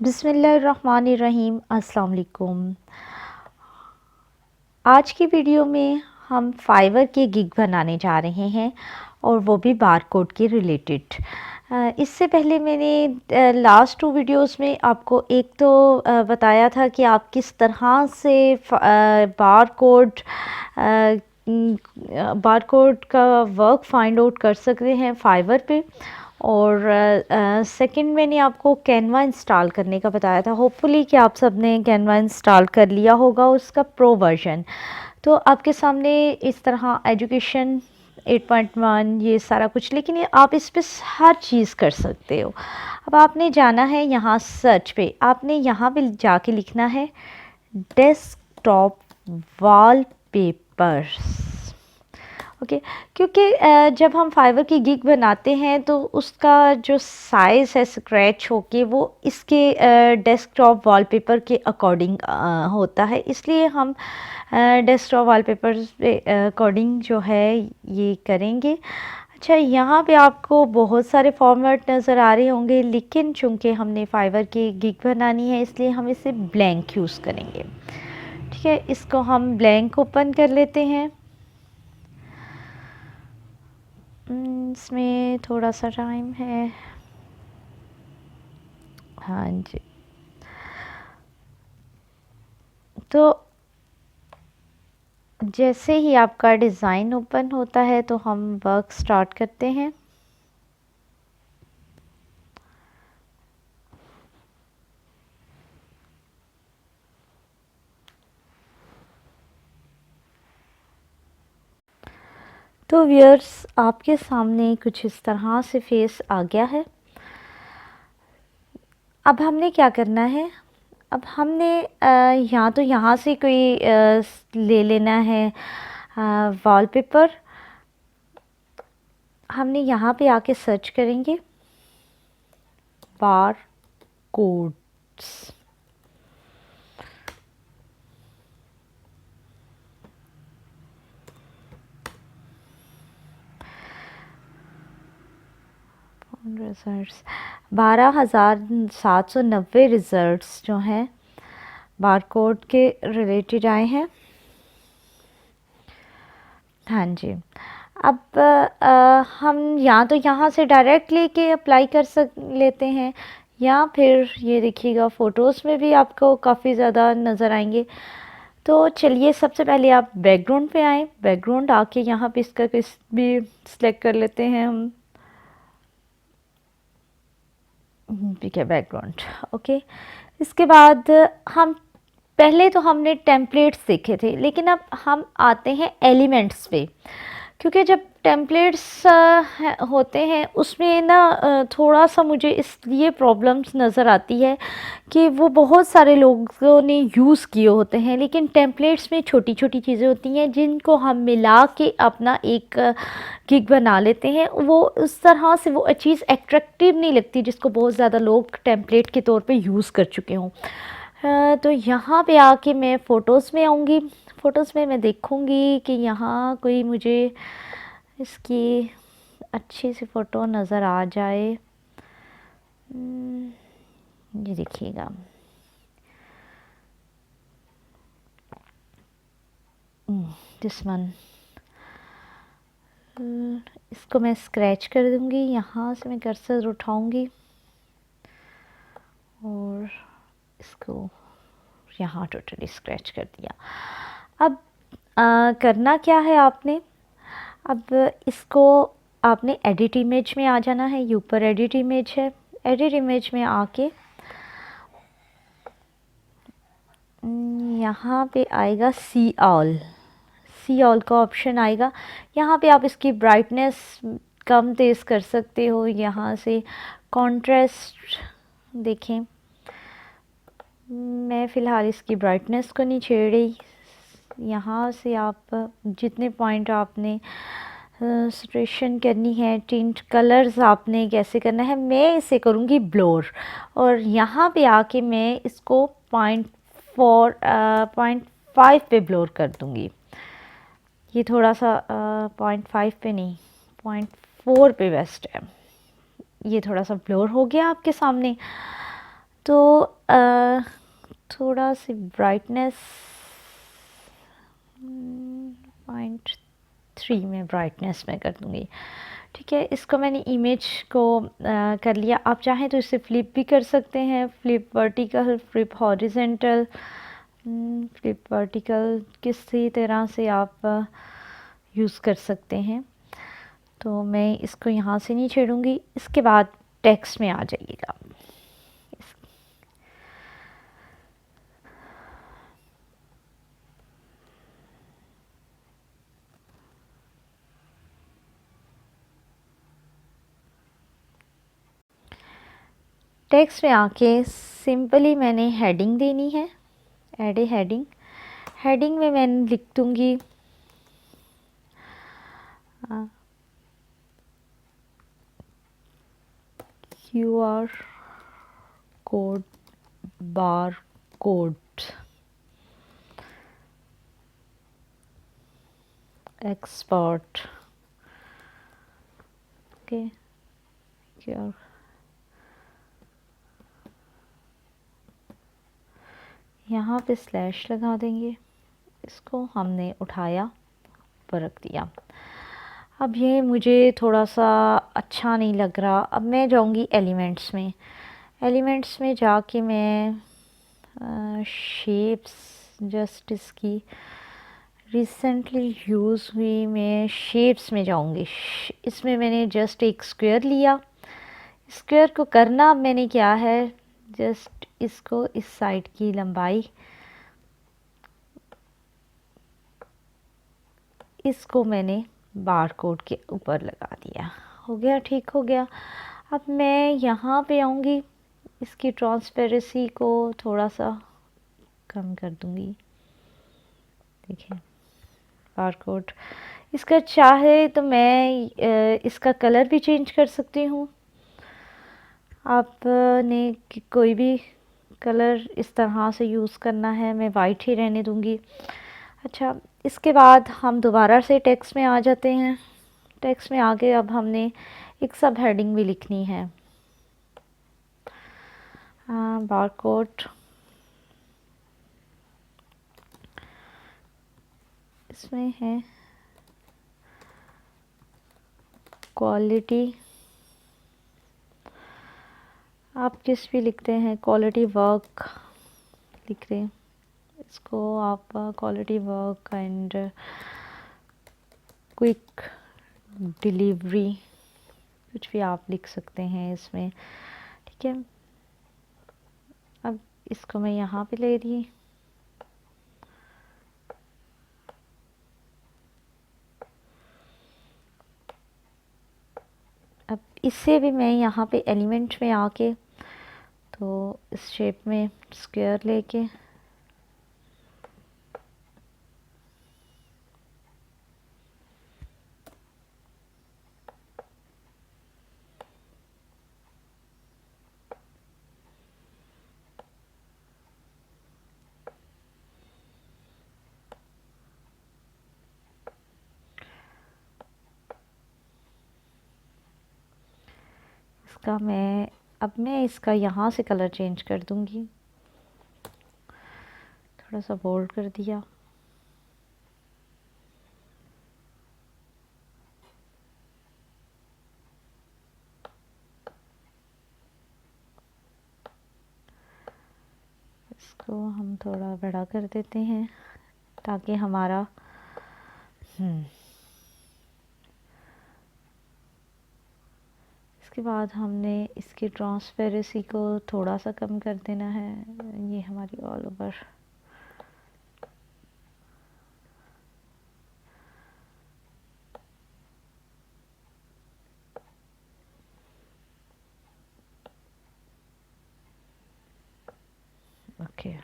बिस्मिल्लाहिर्रहमानिर्रहीम। अस्सलाम वालेकुम। आज की वीडियो में हम फाइवर के गिग बनाने जा रहे हैं और वो भी बारकोड के रिलेटेड। इससे पहले मैंने लास्ट 2 वीडियोस में आपको एक तो बताया था कि आप किस तरह से बारकोड का वर्क फाइंड आउट कर सकते हैं फाइवर पे। और सेकंड मैंने आपको कैनवा इंस्टॉल करने का बताया था। होपफुली कि आप सब ने कैनवा इंस्टॉल कर लिया होगा उसका प्रो वर्जन। तो आपके सामने इस तरह एजुकेशन 8.1 ये सारा कुछ, लेकिन ये आप इस पे हर चीज़ कर सकते हो। अब आपने जाना है यहाँ सर्च पे, आपने यहाँ पे जाके लिखना है डेस्कटॉप वॉलपेपर्स। ओके, क्योंकि जब हम फाइवर की गिग बनाते हैं तो उसका जो साइज़ है स्क्रैच होके वो इसके डेस्कटॉप वॉलपेपर के अकॉर्डिंग होता है, इसलिए हम डेस्कटॉप वॉलपेपर के अकॉर्डिंग जो है ये करेंगे। अच्छा, यहाँ पे आपको बहुत सारे फॉर्मेट नज़र आ रहे होंगे, लेकिन चूंकि हमने फाइवर की गिग बनानी है इसलिए हम इसे ब्लैंक यूज़ करेंगे। ठीक है, इसको हम ब्लैंक ओपन कर लेते हैं। इसमें थोड़ा सा टाइम है। हाँ जी, तो जैसे ही आपका डिज़ाइन ओपन होता है तो हम वर्क स्टार्ट करते हैं। तो व्यूअर्स, आपके सामने कुछ इस तरह से फेस आ गया है। अब हमने क्या करना है, अब हमने या तो यहाँ से कोई ले लेना है वॉलपेपर। हमने यहाँ पे आके सर्च करेंगे बार कोड्स। रिजल्ट्स 12,790 रिज़ल्ट्स जो हैं बारकोड के रिलेटेड आए हैं। हाँ जी, अब हम या तो यहाँ से डायरेक्ट लेके अप्लाई कर लेते हैं, या फिर ये देखिएगा फ़ोटोज़ में भी आपको काफ़ी ज़्यादा नज़र आएंगे। तो चलिए, सबसे पहले आप बैकग्राउंड पे आएँ। बैकग्राउंड आके यहाँ पे इसका किस भी सिलेक्ट कर लेते हैं हम। ठीक है, बैकग्राउंड ओके। इसके बाद हम पहले तो हमने टेम्पलेट्स देखे थे, लेकिन अब हम आते हैं एलिमेंट्स पे। क्योंकि जब टेम्पलेट्स होते हैं उसमें ना थोड़ा सा मुझे इसलिए प्रॉब्लम्स नज़र आती है कि वो बहुत सारे लोगों ने यूज़ किए होते हैं, लेकिन टेम्पलेट्स में छोटी छोटी चीज़ें होती हैं जिनको हम मिला के अपना एक गिग बना लेते हैं। वो उस तरह से वो चीज़ एट्रैक्टिव नहीं लगती जिसको बहुत ज़्यादा लोग टेम्पलेट के तौर पे यूज़ कर चुके हों। तो यहाँ पे आके मैं फ़ोटोज़ में आऊँगी। फ़ोटोज़ में मैं देखूँगी कि यहाँ कोई मुझे इसकी अच्छी सी फ़ोटो नज़र आ जाए। ये देखिएगा, दिस वन। इसको मैं स्क्रैच कर दूँगी। यहाँ से मैं कर्सर उठाऊँगी और इसको यहाँ टोटली स्क्रैच कर दिया। अब करना क्या है आपने, अब इसको आपने एडिट इमेज में आ जाना है। ये ऊपर एडिट इमेज है, एडिट इमेज में आके यहाँ पे आएगा सी ऑल का ऑप्शन आएगा। यहाँ पे आप इसकी ब्राइटनेस कम तेज़ कर सकते हो। यहाँ से कॉन्ट्रास्ट देखें, मैं फ़िलहाल इसकी ब्राइटनेस को नहीं छेड़ रही। यहाँ से आप जितने पॉइंट आपने सैचुरेशन करनी है, टिंट कलर्स आपने कैसे करना है, मैं इसे करूँगी ब्लोर। और यहाँ पे आके मैं इसको 0.5 पे ब्लोर कर दूँगी। ये थोड़ा सा 0.5 पे नहीं, 0.4 पे बेस्ट है। ये थोड़ा सा ब्लोर हो गया आपके सामने। तो थोड़ा सी ब्राइटनेस 0.3 में ब्राइटनेस में कर दूँगी। ठीक है, इसको मैंने इमेज को कर लिया। आप चाहें तो इसे फ्लिप भी कर सकते हैं, flip vertical, flip horizontal, flip vertical, किसी तरह से आप यूज़ कर सकते हैं। तो मैं इसको यहाँ से नहीं छेड़ूंगी। इसके बाद टेक्स्ट में आ जाइएगा। टेक्स्ट में आके सिंपली मैंने हेडिंग देनी है, ऐड ए हेडिंग। हेडिंग में मैं लिख दूँगी QR code, bar code, expert. Okay, QR यहाँ पे स्लैश लगा देंगे। इसको हमने उठाया, ऊपर रख दिया। अब ये मुझे थोड़ा सा अच्छा नहीं लग रहा। अब मैं जाऊँगी एलिमेंट्स में। एलिमेंट्स में जाके मैं शेप्स, जस्ट इसकी रिसेंटली यूज़ हुई, मैं शेप्स में जाऊँगी। इसमें मैंने जस्ट एक स्क्वायर लिया। स्क्वायर को करना अब मैंने क्या है, जस्ट इसको इस साइड की लंबाई, इसको मैंने बार कोड के ऊपर लगा दिया। हो गया, ठीक हो गया। अब मैं यहाँ पे आऊँगी, इसकी ट्रांसपेरेंसी को थोड़ा सा कम कर दूँगी। देखिए बार कोड, इसका चाहे तो मैं इसका कलर भी चेंज कर सकती हूँ। आपने कोई भी कलर इस तरह से यूज़ करना है, मैं वाइट ही रहने दूँगी। अच्छा, इसके बाद हम दोबारा से टेक्स्ट में आ जाते हैं। टेक्स्ट में आगे अब हमने एक सब हेडिंग भी लिखनी है, बार कोड। इसमें है क्वालिटी, आप किस भी लिखते हैं, क्वालिटी वर्क लिख रहे हैं, इसको आप quality work and quick delivery, कुछ भी आप लिख सकते हैं इसमें। ठीक है, अब इसको मैं यहाँ पे ले रही। अब इससे भी मैं यहाँ पे एलिमेंट में आके, तो इस शेप में स्क्वायर लेके इसका मैं इसका यहाँ से कलर चेंज कर दूँगी, थोड़ा सा बोल्ड कर दिया। इसको हम थोड़ा बड़ा कर देते हैं ताकि हमारा इसके बाद हमने इसकी ट्रांसपेरेंसी को थोड़ा सा कम कर देना है। ये हमारी ऑल ओवर ओके।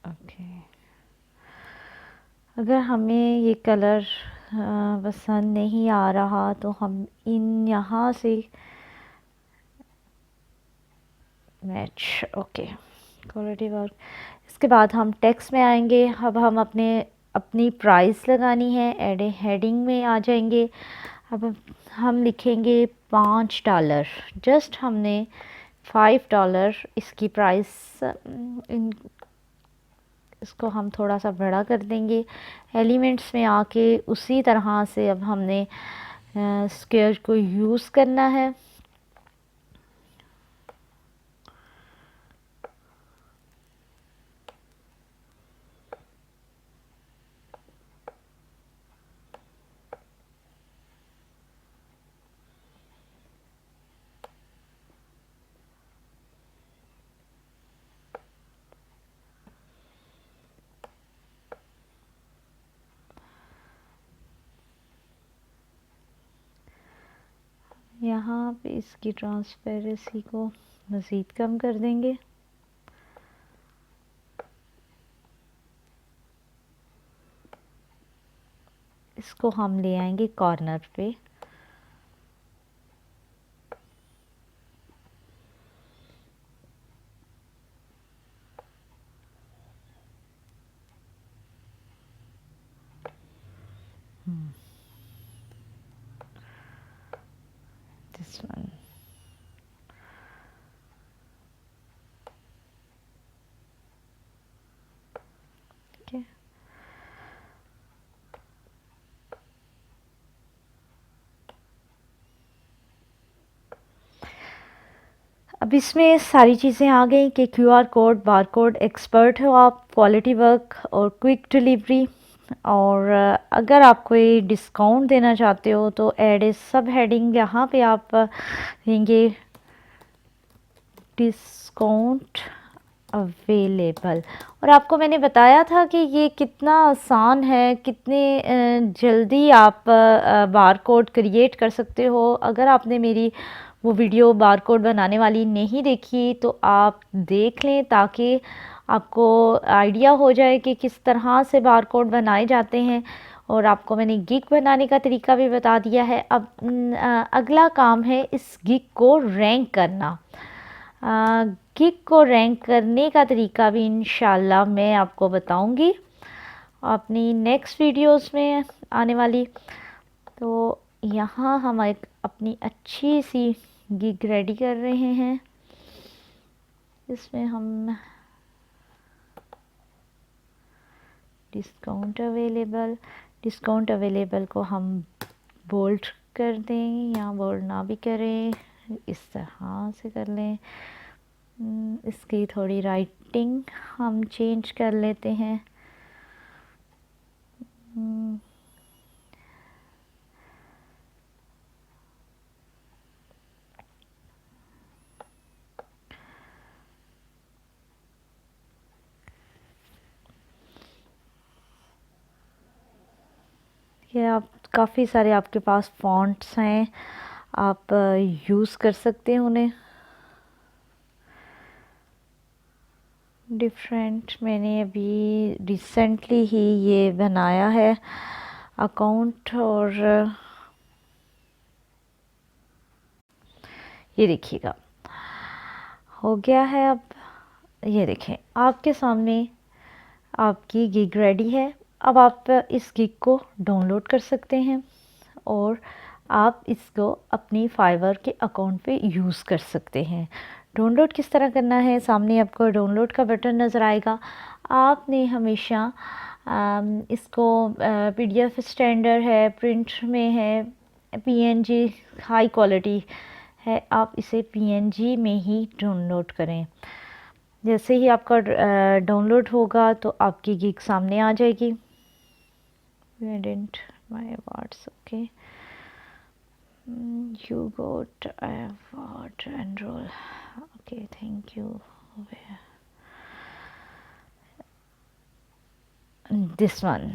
ओके, अगर हमें ये कलर पसंद नहीं आ रहा तो हम इन यहाँ से मैच, ओके क्वालिटी वर्क। इसके बाद हम टेक्स्ट में आएंगे। अब हम अपनी प्राइस लगानी है, एड हेडिंग में आ जाएंगे। अब हम लिखेंगे $5। जस्ट हमने $5 इसकी प्राइस, इसको हम थोड़ा सा बड़ा कर देंगे। एलिमेंट्स में आके उसी तरह से अब हमने स्क्वायर को यूज़ करना है। यहाँ पे इसकी ट्रांसपेरेंसी को मज़ीद कम कर देंगे। इसको हम ले आएंगे कॉर्नर पे। This one. ठीक है। अब इसमें सारी चीज़ें आ गई कि QR code, bar code, expert हो आप, क्वालिटी वर्क और क्विक डिलीवरी। और अगर आप कोई डिस्काउंट देना चाहते हो तो ऐड ए सब हेडिंग, यहाँ पे आप देंगे डिस्काउंट अवेलेबल। और आपको मैंने बताया था कि ये कितना आसान है, कितने जल्दी आप बार कोड क्रिएट कर सकते हो। अगर आपने मेरी वो वीडियो बार कोड बनाने वाली नहीं देखी तो आप देख लें, ताकि आपको आइडिया हो जाए कि किस तरह से बार कोड बनाए जाते हैं। और आपको मैंने गिग बनाने का तरीका भी बता दिया है। अब अगला काम है इस गिग को रैंक करना। गिग को रैंक करने का तरीका भी इंशाल्लाह मैं आपको बताऊंगी अपनी नेक्स्ट वीडियोस में आने वाली। तो यहाँ हम एक अपनी अच्छी सी गिग रेडी कर रहे हैं। इसमें हम डिस्काउंट अवेलेबल को हम बोल्ड कर दें, या बोल्ड ना भी करें, इस तरह से कर लें। इसकी थोड़ी राइटिंग हम चेंज कर लेते हैं। ये आप काफ़ी सारे आपके पास फ़ॉन्ट्स हैं, आप यूज़ कर सकते हैं उन्हें। डिफरेंट, मैंने अभी रिसेंटली ही ये बनाया है अकाउंट। और ये देखिएगा हो गया है। अब ये देखें आपके सामने आपकी गिग रेडी है। अब आप इस गिग को डाउनलोड कर सकते हैं और आप इसको अपनी फाइवर के अकाउंट पे यूज़ कर सकते हैं। डाउनलोड किस तरह करना है, सामने आपको डाउनलोड का बटन नज़र आएगा। आपने हमेशा इसको PDF स्टैंडर्ड है, प्रिंट में है, PNG हाई क्वालिटी है, आप इसे PNG में ही डाउनलोड करें। जैसे ही आपका डाउनलोड होगा तो आपकी गिग सामने आ जाएगी। My awards, okay, you got award, enroll, okay, thank you, this one।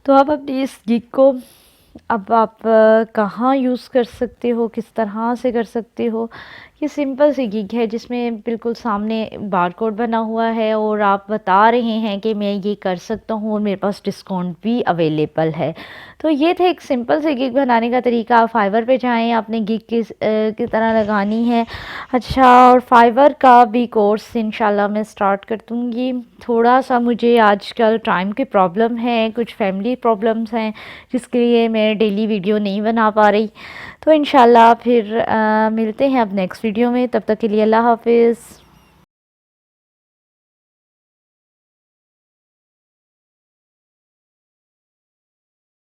तो अब अपनी इस गिग को अब आप कहाँ यूज़ कर सकते हो, किस तरह से कर सकते हो, ये सिंपल सी गिग है जिसमें बिल्कुल सामने बारकोड बना हुआ है और आप बता रहे हैं कि मैं ये कर सकता हूँ और मेरे पास डिस्काउंट भी अवेलेबल है। तो ये थे एक सिंपल सी गिग बनाने का तरीका। आप फाइवर पे जाएँ, आपने गिग किस तरह लगानी है। अच्छा, और फाइवर का भी कोर्स इंशाल्लाह मैं स्टार्ट कर दूँगी। थोड़ा सा मुझे आजकल टाइम की प्रॉब्लम है, कुछ फैमिली प्रॉब्लम्स हैं जिसके लिए मैं डेली वीडियो नहीं बना पा रही। तो इंशाल्लाह फिर मिलते हैं अब नेक्स्ट वीडियो में। तब तक के लिए अल्लाह हाफ़िज़।